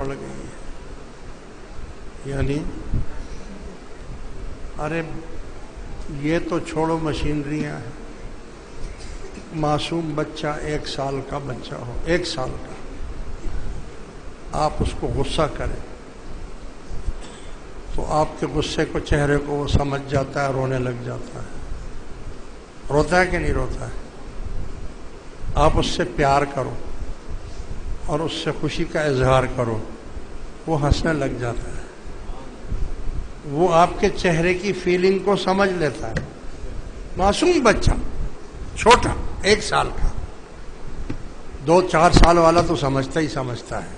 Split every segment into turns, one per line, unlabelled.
بڑھ گئی ہے. یعنی ارے یہ تو چھوڑو مشینریاں ہیں، معصوم بچہ 1 سال کا بچہ ہو، 1 سال کا، آپ اس کو غصہ کریں تو آپ کے غصے کو، چہرے کو وہ سمجھ جاتا ہے، رونے لگ جاتا ہے. روتا ہے کہ نہیں روتا ہے؟ آپ اس سے پیار کرو اور اس سے خوشی کا اظہار کرو، وہ ہنسنے لگ جاتا ہے. وہ آپ کے چہرے کی فیلنگ کو سمجھ لیتا ہے. معصوم بچہ، چھوٹا 1 سال کا، 2-4 سال والا تو سمجھتا ہی سمجھتا ہے.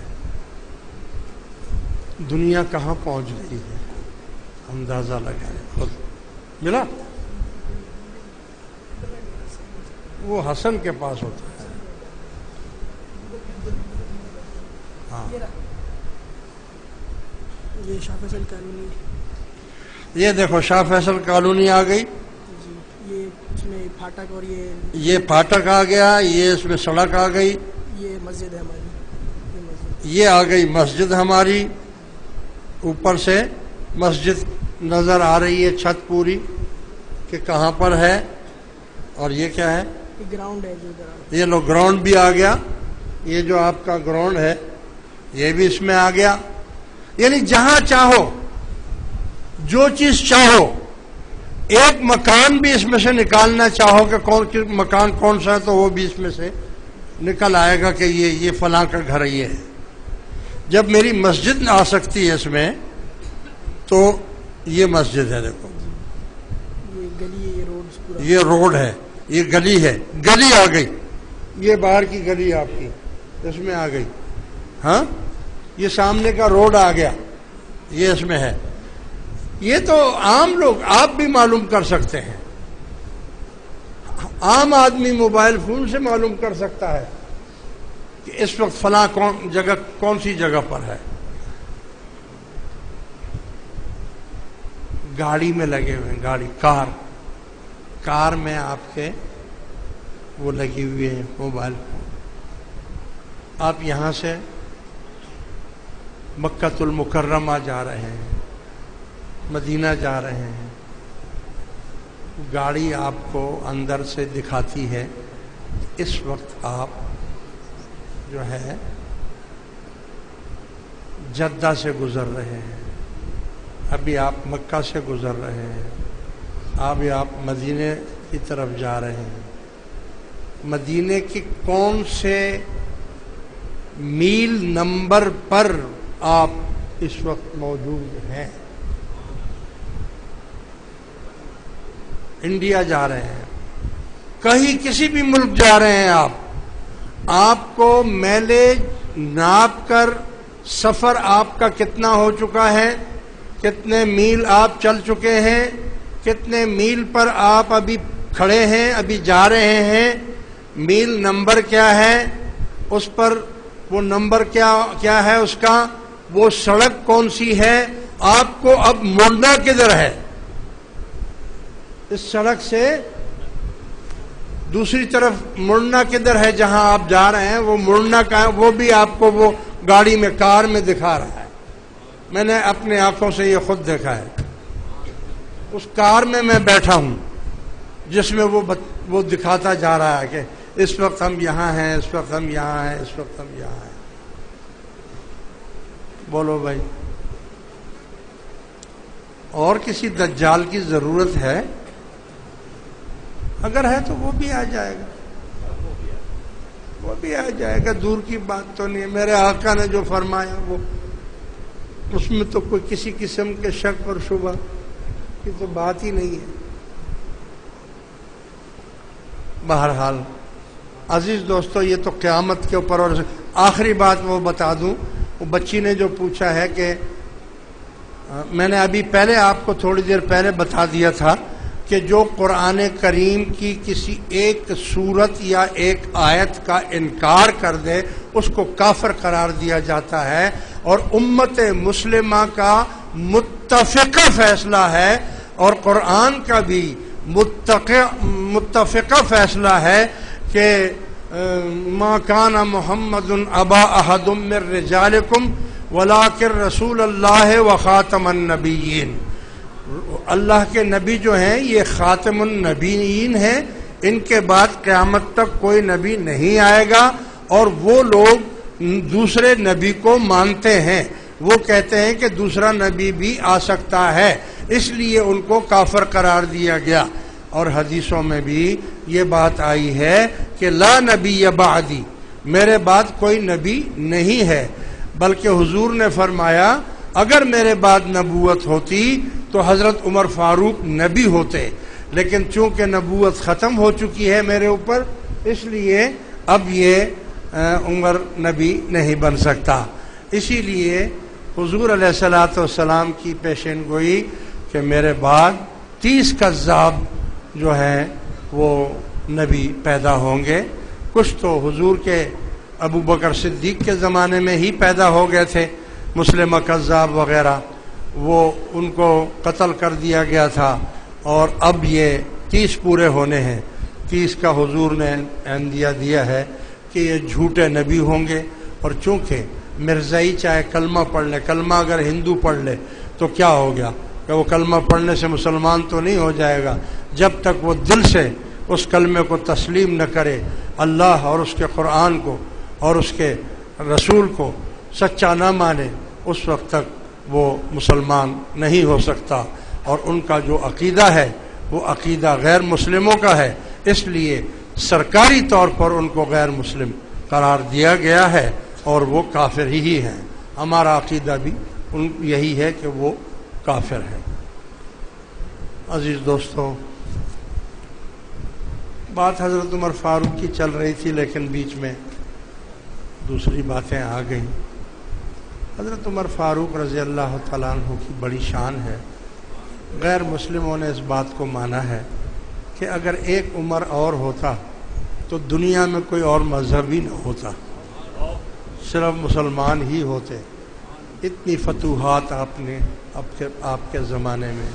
دنیا کہاں پہنچ گئی ہے اندازہ لگائے خود. ملا؟ وہ حسن کے پاس ہوتا ہے. ہاں
یہ شاہ فیصل کالونی،
یہ دیکھو شاہ فیصل کالونی آ گئی.
جی یہ اس میں پھاٹک، اور
یہ پھاٹک آ گیا، یہ اس میں سڑک آ گئی،
یہ مسجد ہے ہماری، یہ مسجد،
یہ آ گئی مسجد ہماری. اوپر سے مسجد نظر آ رہی ہے، چھت پوری کہ کہاں پر ہے. اور یہ کیا ہے؟
یہ گراؤنڈ ہے. جو گراؤنڈ،
یہ لو گراؤنڈ بھی آ گیا. یہ جو آپ کا گراؤنڈ ہے یہ بھی اس میں آ گیا. یعنی جہاں چاہو، جو چیز چاہو، ایک مکان بھی اس میں سے نکالنا چاہو کہ مکان کون سا ہے تو وہ بھی اس میں سے نکل آئے گا کہ یہ فلاں کا گھر یہ ہے. جب میری مسجد آ سکتی ہے اس میں تو یہ مسجد ہے. دیکھو
یہ گلی ہے، یہ روڈ پورا،
یہ روڈ ہے، یہ گلی ہے، گلی آ گئی. یہ باہر کی گلی آپ کی اس میں آ گئی. ہاں یہ سامنے کا روڈ آ گیا، یہ اس میں ہے. یہ تو عام لوگ آپ بھی معلوم کر سکتے ہیں. عام آدمی موبائل فون سے معلوم کر سکتا ہے کہ اس وقت فلاں کون سی جگہ پر ہے. گاڑی میں لگے ہوئے ہیں، گاڑی، کار میں آپ کے وہ لگی ہوئی ہے موبائل فون. آپ یہاں سے مکۃ المکرمہ جا رہے ہیں، مدینہ جا رہے ہیں، گاڑی آپ کو اندر سے دکھاتی ہے اس وقت آپ جو ہے جدہ سے گزر رہے ہیں، ابھی آپ مکہ سے گزر رہے ہیں، ابھی آپ مدینے کی طرف جا رہے ہیں. مدینے کی کون سے میل نمبر پر آپ اس وقت موجود ہیں؟ انڈیا جا رہے ہیں، کہیں کسی بھی ملک جا رہے ہیں آپ کو میلیج ناپ کر سفر آپ کا کتنا ہو چکا ہے، کتنے میل آپ چل چکے ہیں، کتنے میل پر آپ ابھی کھڑے ہیں، ابھی جا رہے ہیں، میل نمبر کیا ہے، اس پر وہ نمبر کیا ہے اس کا، وہ سڑک کون سی ہے، آپ کو اب مڑنا کدھر ہے. اس سڑک سے دوسری طرف مڑنا کدھر ہے، جہاں آپ جا رہے ہیں وہ مڑنا کا ہے، وہ بھی آپ کو وہ گاڑی میں، کار میں دکھا رہا ہے. میں نے اپنے آنکھوں سے یہ خود دیکھا ہے. اس کار میں بیٹھا ہوں جس میں وہ دکھاتا جا رہا ہے کہ اس وقت ہم یہاں ہیں، اس وقت ہم یہاں ہیں، اس وقت ہم یہاں ہیں. بولو بھائی، اور کسی دجال کی ضرورت ہے؟ اگر ہے تو وہ بھی آ جائے گا، وہ بھی آ جائے گا. دور کی بات تو نہیں ہے. میرے آقا نے جو فرمایا وہ اس میں تو کوئی کسی قسم کے شک اور شبہ کی تو بات ہی نہیں ہے. بہرحال عزیز دوستو، یہ تو قیامت کے اوپر. اور آخری بات وہ بتا دوں، وہ بچی نے جو پوچھا ہے کہ میں نے ابھی پہلے آپ کو تھوڑی دیر پہلے بتا دیا تھا کہ جو قرآن کریم کی کسی ایک سورت یا ایک آیت کا انکار کر دے اس کو کافر قرار دیا جاتا ہے. اور امت مسلمہ کا متفقہ فیصلہ ہے اور قرآن کا بھی متفقہ فیصلہ ہے کہ ما کان محمد ابا احد من رجالکم ولاکن رسول اللہ و خاتم النبیین، اللہ کے نبی جو ہیں یہ خاتم النبیین ہیں، ان کے بعد قیامت تک کوئی نبی نہیں آئے گا، اور وہ لوگ دوسرے نبی کو مانتے ہیں، وہ کہتے ہیں کہ دوسرا نبی بھی آ سکتا ہے، اس لیے ان کو کافر قرار دیا گیا۔ اور حدیثوں میں بھی یہ بات آئی ہے کہ لا نبی بعدی، میرے بعد کوئی نبی نہیں ہے، بلکہ حضور نے فرمایا اگر میرے بعد نبوت ہوتی تو حضرت عمر فاروق نبی ہوتے، لیکن چونکہ نبوت ختم ہو چکی ہے میرے اوپر، اس لیے اب یہ عمر نبی نہیں بن سکتا۔ اسی لیے حضور علیہ الصلوۃ والسلام کی پیشین گوئی کہ میرے بعد 30 کذاب جو ہیں وہ نبی پیدا ہوں گے۔ کچھ تو حضور کے ابو بکر صدیق کے زمانے میں ہی پیدا ہو گئے تھے، مسلمہ کذاب وغیرہ، وہ ان کو قتل کر دیا گیا تھا، اور اب یہ 30 پورے ہونے ہیں۔ 30 کا حضور نے عندیہ دیا ہے کہ یہ جھوٹے نبی ہوں گے، اور چونکہ مرزائی چاہے کلمہ پڑھ لے، کلمہ اگر ہندو پڑھ لے تو کیا ہو گیا کہ وہ کلمہ پڑھنے سے مسلمان تو نہیں ہو جائے گا، جب تک وہ دل سے اس کلمے کو تسلیم نہ کرے، اللہ اور اس کے قرآن کو اور اس کے رسول کو سچا نہ مانے، اس وقت تک وہ مسلمان نہیں ہو سکتا، اور ان کا جو عقیدہ ہے وہ عقیدہ غیر مسلموں کا ہے، اس لیے سرکاری طور پر ان کو غیر مسلم قرار دیا گیا ہے، اور وہ کافر ہی ہیں۔ ہمارا عقیدہ بھی یہی ہے کہ وہ کافر ہیں۔ عزیز دوستو، بات حضرت عمر فاروق کی چل رہی تھی، لیکن بیچ میں دوسری باتیں آ گئیں۔ حضرت عمر فاروق رضی اللہ تعالیٰ عنہ کی بڑی شان ہے، غیر مسلموں نے اس بات کو مانا ہے کہ اگر ایک عمر اور ہوتا تو دنیا میں کوئی اور مذہب ہی نہ ہوتا، صرف مسلمان ہی ہوتے۔ اتنی فتوحات آپ کے زمانے میں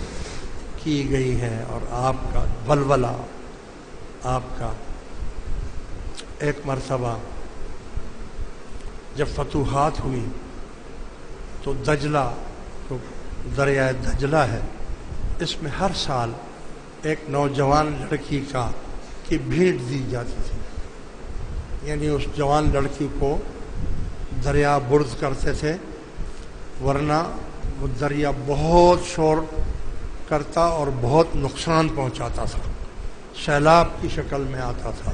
کی گئی ہے، اور آپ کا ولولہ، آپ کا ایک مرتبہ جب فتوحات ہوئی تو دجلہ، تو دریائے دجلہ ہے، اس میں ہر سال ایک نوجوان لڑکی کی بھیٹ دی جاتی تھی، یعنی اس جوان لڑکی کو دریا برد کرتے تھے، ورنہ وہ دریا بہت شور کرتا اور بہت نقصان پہنچاتا تھا، سیلاب کی شکل میں آتا تھا۔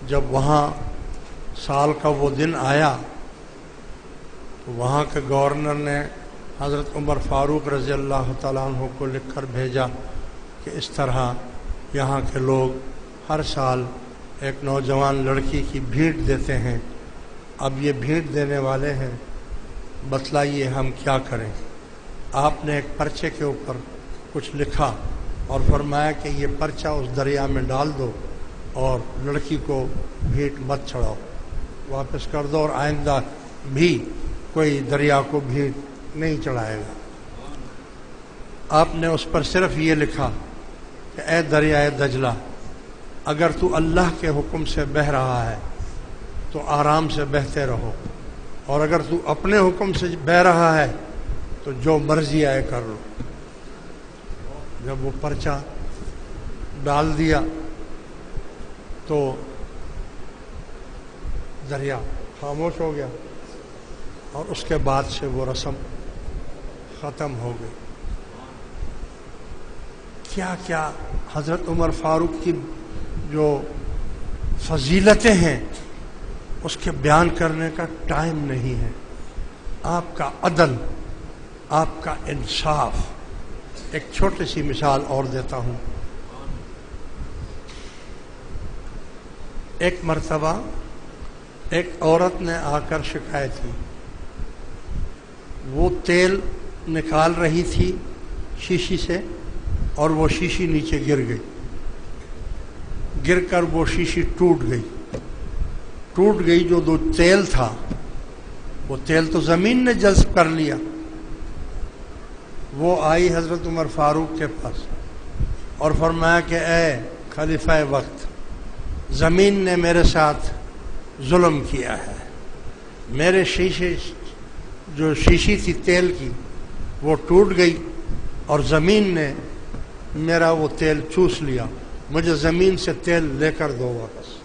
جب وہاں سال کا وہ دن آیا تو وہاں کے گورنر نے حضرت عمر فاروق رضی اللہ تعالیٰ عنہ کو لکھ کر بھیجا کہ اس طرح یہاں کے لوگ ہر سال ایک نوجوان لڑکی کی بھیٹ دیتے ہیں، اب یہ بھیٹ دینے والے ہیں، بتلائیے ہم کیا کریں۔ آپ نے ایک پرچے کے اوپر کچھ لکھا اور فرمایا کہ یہ پرچہ اس دریا میں ڈال دو اور لڑکی کو بھیٹ مت چڑھاؤ، واپس کر دو، اور آئندہ بھی کوئی دریا کو بھیٹ نہیں چڑھائے گا۔ آپ نے اس پر صرف یہ لکھا کہ اے دریائے دجلہ، اگر تو اللہ کے حکم سے بہہ رہا ہے تو آرام سے بہتے رہو، اور اگر تو اپنے حکم سے بہہ رہا ہے تو جو مرضی آئے کر لو۔ جب وہ پرچہ ڈال دیا تو دریا خاموش ہو گیا، اور اس کے بعد سے وہ رسم ختم ہو گئی۔ کیا کیا حضرت عمر فاروق کی جو فضیلتیں ہیں اس کے بیان کرنے کا ٹائم نہیں ہے۔ آپ کا عدل، آپ کا انصاف۔ ایک چھوٹی سی مثال اور دیتا ہوں۔ ایک مرتبہ ایک عورت نے آ کر شکایت کی، وہ تیل نکال رہی تھی شیشی سے، اور وہ شیشی نیچے گر گئی، گر کر وہ شیشی ٹوٹ گئی۔ جو تیل تھا وہ تیل تو زمین نے جذب کر لیا۔ وہ آئی حضرت عمر فاروق کے پاس اور فرمایا کہ اے خلیفہ وقت، زمین نے میرے ساتھ ظلم کیا ہے، میرے شیشے جو شیشی تھی تیل کی وہ ٹوٹ گئی اور زمین نے میرا وہ تیل چوس لیا. مجھے زمین سے تیل لے کر دو واپس.